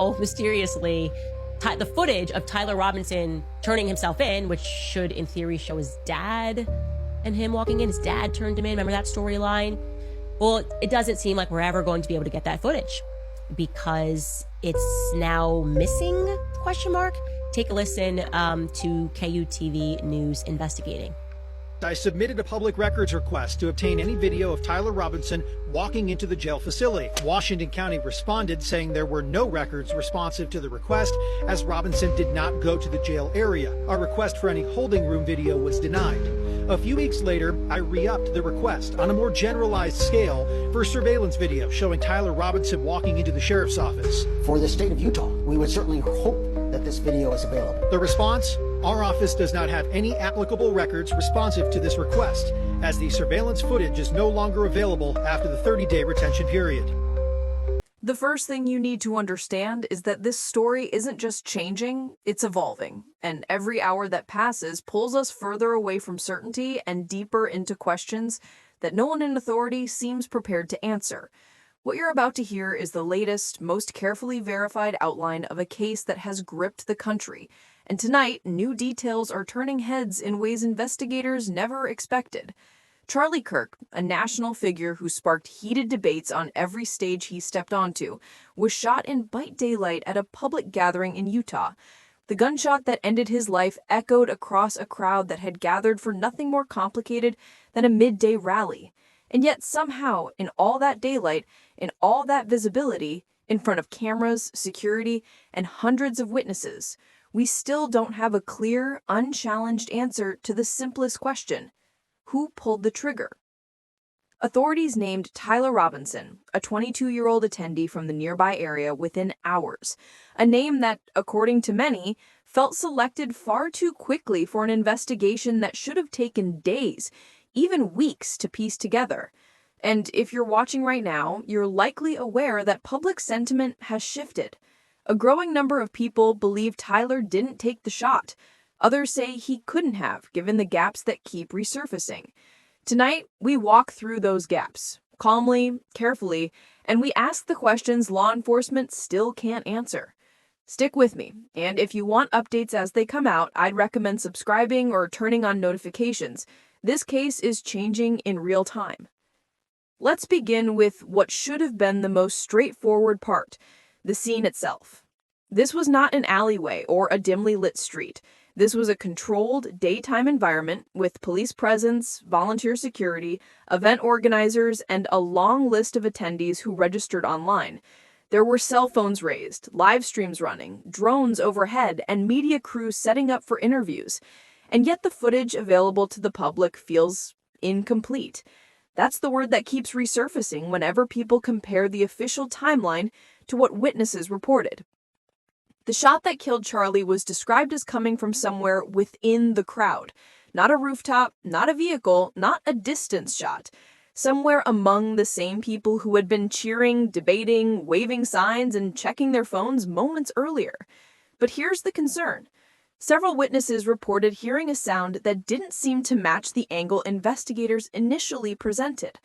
now, mysteriously, the footage of Tyler Robinson turning himself in, which should, in theory, show his dad and him walking in. His dad turned him in. Remember that storyline? Well, it doesn't seem like we're ever going to be able to get that footage because it's now missing, ? Take a listen to KUTV News investigating. I submitted a public records request to obtain any video of Tyler Robinson walking into the jail facility. Washington County responded saying there were no records responsive to the request as Robinson did not go to the jail area. Our request for any holding room video was denied. A few weeks later, I re-upped the request on a more generalized scale for surveillance video showing Tyler Robinson walking into the sheriff's office. For the state of Utah, we would certainly hope that this video is available. The response? Our office does not have any applicable records responsive to this request, as the surveillance footage is no longer available after the 30-day retention period. The first thing you need to understand is that this story isn't just changing, it's evolving. And every hour that passes pulls us further away from certainty and deeper into questions that no one in authority seems prepared to answer. What you're about to hear is the latest, most carefully verified outline of a case that has gripped the country. And tonight, new details are turning heads in ways investigators never expected. Charlie Kirk, a national figure who sparked heated debates on every stage he stepped onto, was shot in bright daylight at a public gathering in Utah. The gunshot that ended his life echoed across a crowd that had gathered for nothing more complicated than a midday rally. And yet somehow, in all that daylight, in all that visibility, in front of cameras, security, and hundreds of witnesses, we still don't have a clear, unchallenged answer to the simplest question: who pulled the trigger? Authorities named Tyler Robinson, a 22-year-old attendee from the nearby area, within hours, a name that, according to many, felt selected far too quickly for an investigation that should have taken days, even weeks, to piece together. And if you're watching right now, you're likely aware that public sentiment has shifted. A growing number of people believe Tyler didn't take the shot. Others say he couldn't have, given the gaps that keep resurfacing. Tonight, we walk through those gaps, calmly, carefully, and we ask the questions law enforcement still can't answer. Stick with me, and if you want updates as they come out, I'd recommend subscribing or turning on notifications. This case is changing in real time. Let's begin with what should have been the most straightforward part: the scene itself. This was not an alleyway or a dimly lit street. This was a controlled daytime environment with police presence, volunteer security, event organizers, and a long list of attendees who registered online. There were cell phones raised, live streams running, drones overhead, and media crews setting up for interviews. And yet the footage available to the public feels incomplete. That's the word that keeps resurfacing whenever people compare the official timeline to what witnesses reported. The shot that killed Charlie was described as coming from somewhere within the crowd. Not a rooftop, not a vehicle, not a distance shot. Somewhere among the same people who had been cheering, debating, waving signs, and checking their phones moments earlier. But here's the concern. Several witnesses reported hearing a sound that didn't seem to match the angle investigators initially presented.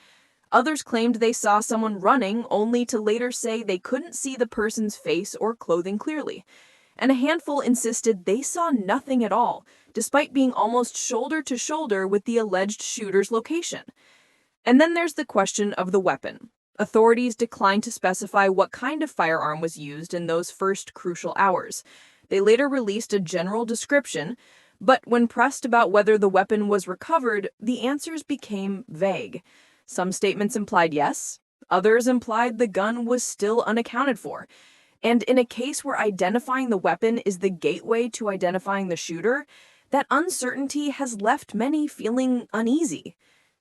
Others claimed they saw someone running, only to later say they couldn't see the person's face or clothing clearly. And a handful insisted they saw nothing at all, despite being almost shoulder to shoulder with the alleged shooter's location. And then there's the question of the weapon. Authorities declined to specify what kind of firearm was used in those first crucial hours. They later released a general description, but when pressed about whether the weapon was recovered, the answers became vague. Some statements implied yes, others implied the gun was still unaccounted for. And in a case where identifying the weapon is the gateway to identifying the shooter, that uncertainty has left many feeling uneasy.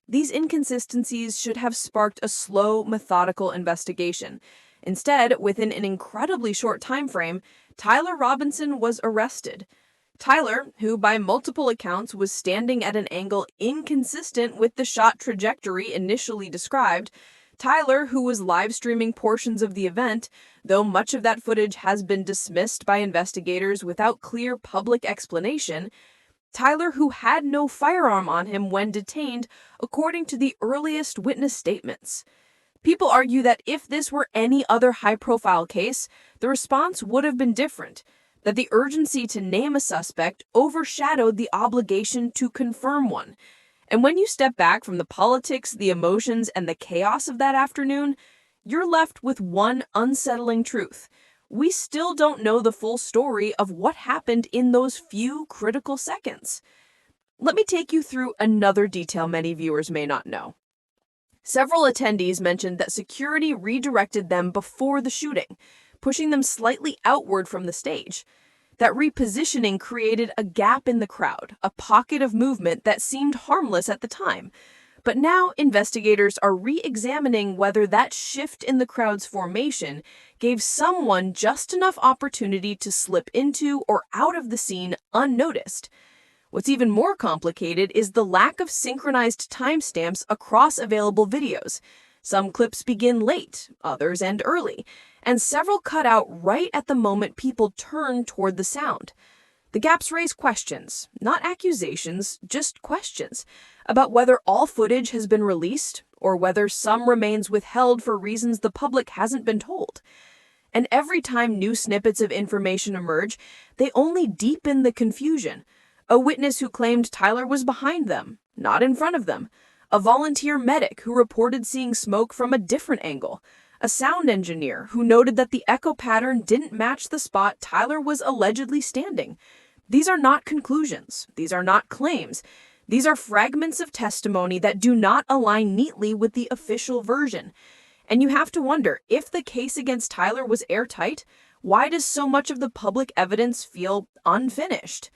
These inconsistencies should have sparked a slow, methodical investigation. Instead, within an incredibly short time frame, Tyler Robinson was arrested. Tyler, who by multiple accounts was standing at an angle inconsistent with the shot trajectory initially described, Tyler, who was live streaming portions of the event, though much of that footage has been dismissed by investigators without clear public explanation, Tyler, who had no firearm on him when detained, according to the earliest witness statements. People argue that if this were any other high-profile case, the response would have been different, that the urgency to name a suspect overshadowed the obligation to confirm one. And when you step back from the politics, the emotions, and the chaos of that afternoon, you're left with one unsettling truth. We still don't know the full story of what happened in those few critical seconds. Let me take you through another detail many viewers may not know. Several attendees mentioned that security redirected them before the shooting, pushing them slightly outward from the stage. That repositioning created a gap in the crowd, a pocket of movement that seemed harmless at the time. But now investigators are re-examining whether that shift in the crowd's formation gave someone just enough opportunity to slip into or out of the scene unnoticed. What's even more complicated is the lack of synchronized timestamps across available videos. Some clips begin late, others end early, and several cut out right at the moment people turn toward the sound. The gaps raise questions, not accusations, just questions, about whether all footage has been released or whether some remains withheld for reasons the public hasn't been told. And every time new snippets of information emerge, they only deepen the confusion. A witness who claimed Tyler was behind them, not in front of them. A volunteer medic who reported seeing smoke from a different angle. A sound engineer who noted that the echo pattern didn't match the spot Tyler was allegedly standing. These are not conclusions. These are not claims. These are fragments of testimony that do not align neatly with the official version. And you have to wonder, if the case against Tyler was airtight, why does so much of the public evidence feel unfinished?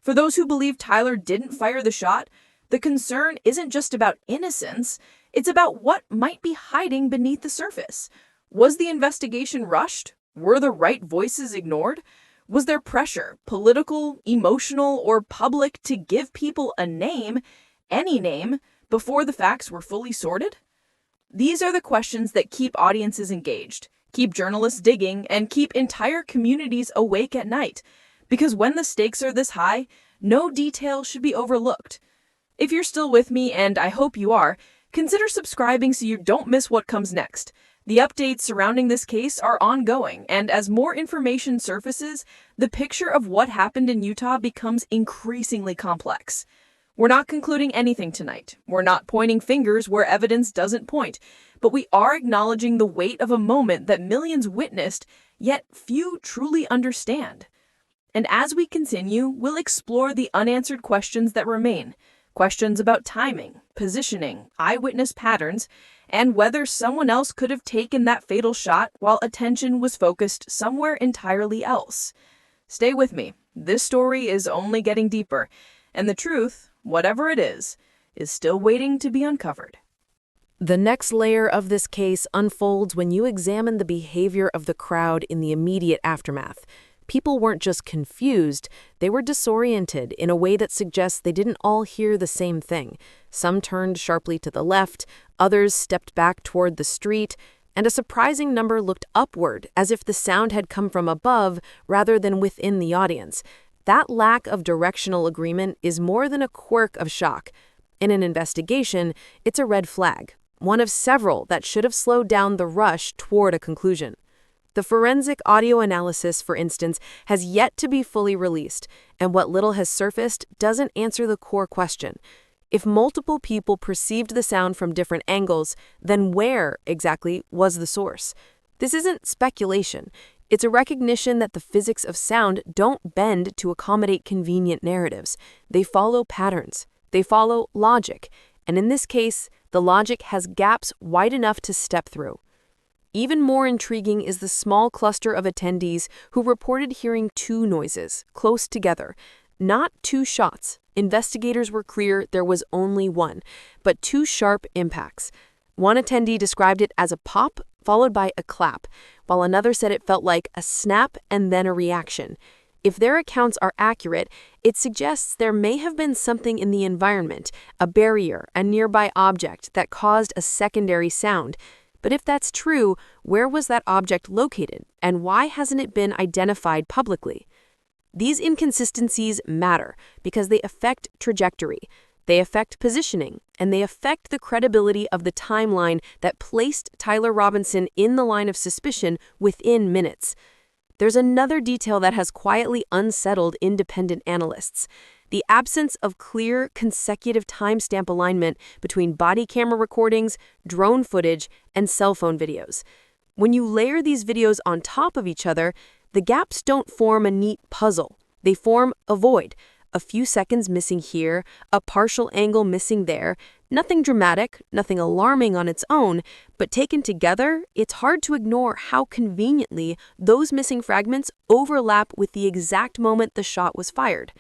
For those who believe Tyler didn't fire the shot, the concern isn't just about innocence, it's about what might be hiding beneath the surface. Was the investigation rushed? Were the right voices ignored? Was there pressure, political, emotional, or public, to give people a name, any name, before the facts were fully sorted? These are the questions that keep audiences engaged, keep journalists digging, and keep entire communities awake at night. Because when the stakes are this high, no detail should be overlooked. If you're still with me, and I hope you are, consider subscribing so you don't miss what comes next. The updates surrounding this case are ongoing, and as more information surfaces, the picture of what happened in Utah becomes increasingly complex. We're not concluding anything tonight. We're not pointing fingers where evidence doesn't point, but we are acknowledging the weight of a moment that millions witnessed, yet few truly understand. And as we continue, we'll explore the unanswered questions that remain. Questions about timing, positioning, eyewitness patterns, and whether someone else could have taken that fatal shot while attention was focused somewhere entirely else. Stay with me. This story is only getting deeper, and the truth, whatever it is still waiting to be uncovered. The next layer of this case unfolds when you examine the behavior of the crowd in the immediate aftermath. People weren't just confused, they were disoriented in a way that suggests they didn't all hear the same thing. Some turned sharply to the left, others stepped back toward the street, and a surprising number looked upward, as if the sound had come from above rather than within the audience. That lack of directional agreement is more than a quirk of shock. In an investigation, it's a red flag, one of several that should have slowed down the rush toward a conclusion. The forensic audio analysis, for instance, has yet to be fully released, and what little has surfaced doesn't answer the core question. If multiple people perceived the sound from different angles, then where exactly was the source? This isn't speculation. It's a recognition that the physics of sound don't bend to accommodate convenient narratives. They follow patterns. They follow logic. And in this case, the logic has gaps wide enough to step through. Even more intriguing is the small cluster of attendees who reported hearing two noises, close together. Not two shots. Investigators were clear there was only one, but two sharp impacts. One attendee described it as a pop followed by a clap, while another said it felt like a snap and then a reaction. If their accounts are accurate, it suggests there may have been something in the environment, a barrier, a nearby object that caused a secondary sound. But if that's true, where was that object located, and why hasn't it been identified publicly? These inconsistencies matter because they affect trajectory. They affect positioning, and they affect the credibility of the timeline that placed Tyler Robinson in the line of suspicion within minutes. There's another detail that has quietly unsettled independent analysts: the absence of clear, consecutive timestamp alignment between body camera recordings, drone footage, and cell phone videos. When you layer these videos on top of each other, the gaps don't form a neat puzzle. They form a void. A few seconds missing here, a partial angle missing there. Nothing dramatic, nothing alarming on its own, but taken together, it's hard to ignore how conveniently those missing fragments overlap with the exact moment the shot was fired.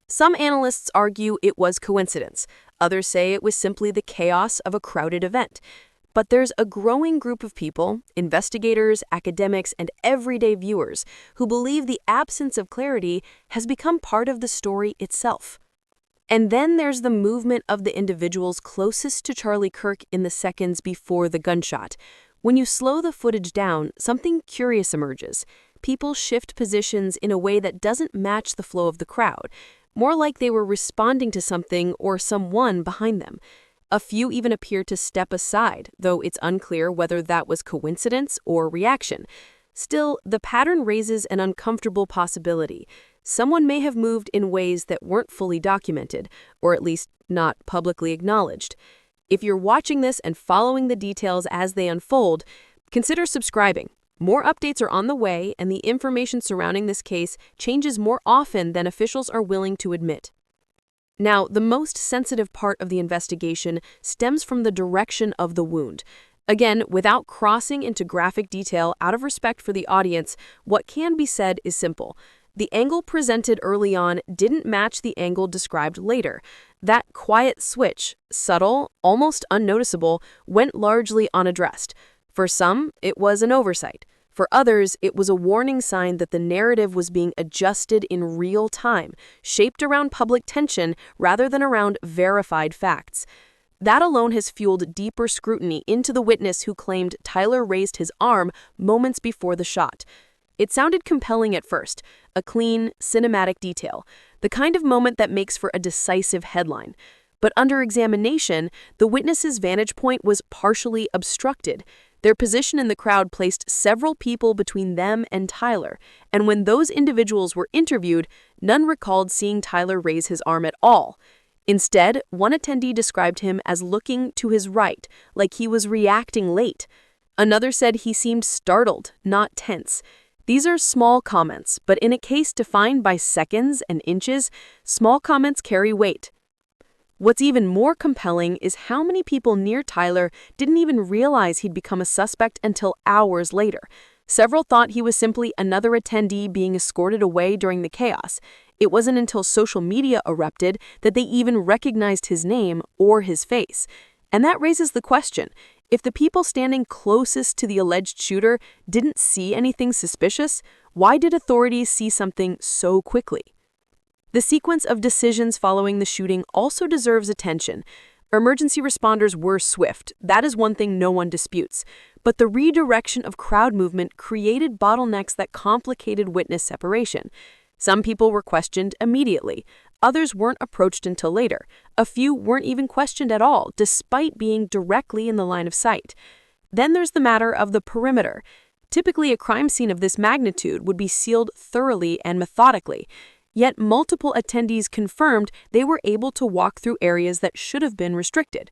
Some analysts argue it was coincidence. Others say it was simply the chaos of a crowded event. But there's a growing group of people, investigators, academics, and everyday viewers, who believe the absence of clarity has become part of the story itself. And then there's the movement of the individuals closest to Charlie Kirk in the seconds before the gunshot. When you slow the footage down, something curious emerges. People shift positions in a way that doesn't match the flow of the crowd, more like they were responding to something or someone behind them. A few even appear to step aside, though it's unclear whether that was coincidence or reaction. Still, the pattern raises an uncomfortable possibility. Someone may have moved in ways that weren't fully documented, or at least not publicly acknowledged. If you're watching this and following the details as they unfold, consider subscribing. More updates are on the way, and the information surrounding this case changes more often than officials are willing to admit. Now, the most sensitive part of the investigation stems from the direction of the wound. Again, without crossing into graphic detail out of respect for the audience, what can be said is simple. The angle presented early on didn't match the angle described later. That quiet switch, subtle, almost unnoticeable, went largely unaddressed. For some, it was an oversight. For others, it was a warning sign that the narrative was being adjusted in real time, shaped around public tension rather than around verified facts. That alone has fueled deeper scrutiny into the witness who claimed Tyler raised his arm moments before the shot. It sounded compelling at first, a clean, cinematic detail, the kind of moment that makes for a decisive headline. But under examination, the witness's vantage point was partially obstructed. Their position in the crowd placed several people between them and Tyler, and when those individuals were interviewed, none recalled seeing Tyler raise his arm at all. Instead, one attendee described him as looking to his right, like he was reacting late. Another said he seemed startled, not tense. These are small comments, but in a case defined by seconds and inches, small comments carry weight. What's even more compelling is how many people near Tyler didn't even realize he'd become a suspect until hours later. Several thought he was simply another attendee being escorted away during the chaos. It wasn't until social media erupted that they even recognized his name or his face. And that raises the question, if the people standing closest to the alleged shooter didn't see anything suspicious, why did authorities see something so quickly? The sequence of decisions following the shooting also deserves attention. Emergency responders were swift. That is one thing no one disputes. But the redirection of crowd movement created bottlenecks that complicated witness separation. Some people were questioned immediately. Others weren't approached until later. A few weren't even questioned at all, despite being directly in the line of sight. Then there's the matter of the perimeter. Typically, a crime scene of this magnitude would be sealed thoroughly and methodically. Yet multiple attendees confirmed they were able to walk through areas that should have been restricted.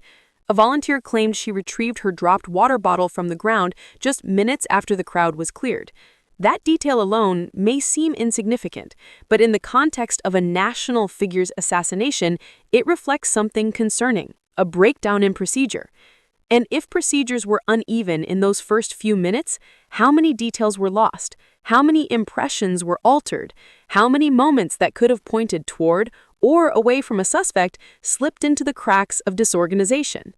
A volunteer claimed she retrieved her dropped water bottle from the ground just minutes after the crowd was cleared. That detail alone may seem insignificant, but in the context of a national figure's assassination, it reflects something concerning, a breakdown in procedure. And if procedures were uneven in those first few minutes, how many details were lost? How many impressions were altered? How many moments that could have pointed toward or away from a suspect slipped into the cracks of disorganization?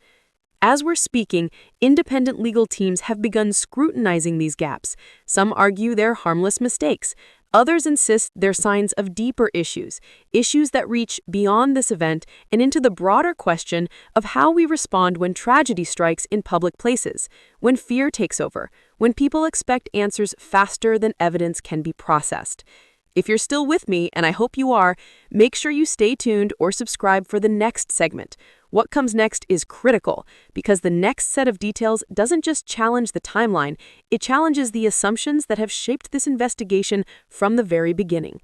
As we're speaking, independent legal teams have begun scrutinizing these gaps. Some argue they're harmless mistakes. Others insist they're signs of deeper issues that reach beyond this event and into the broader question of how we respond when tragedy strikes in public places, when fear takes over, when people expect answers faster than evidence can be processed. If you're still with me, and I hope you are, make sure you stay tuned or subscribe for the next segment. What comes next is critical, because the next set of details doesn't just challenge the timeline, it challenges the assumptions that have shaped this investigation from the very beginning.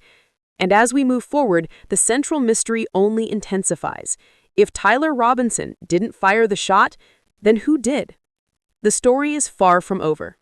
And as we move forward, the central mystery only intensifies. If Tyler Robinson didn't fire the shot, then who did? The story is far from over.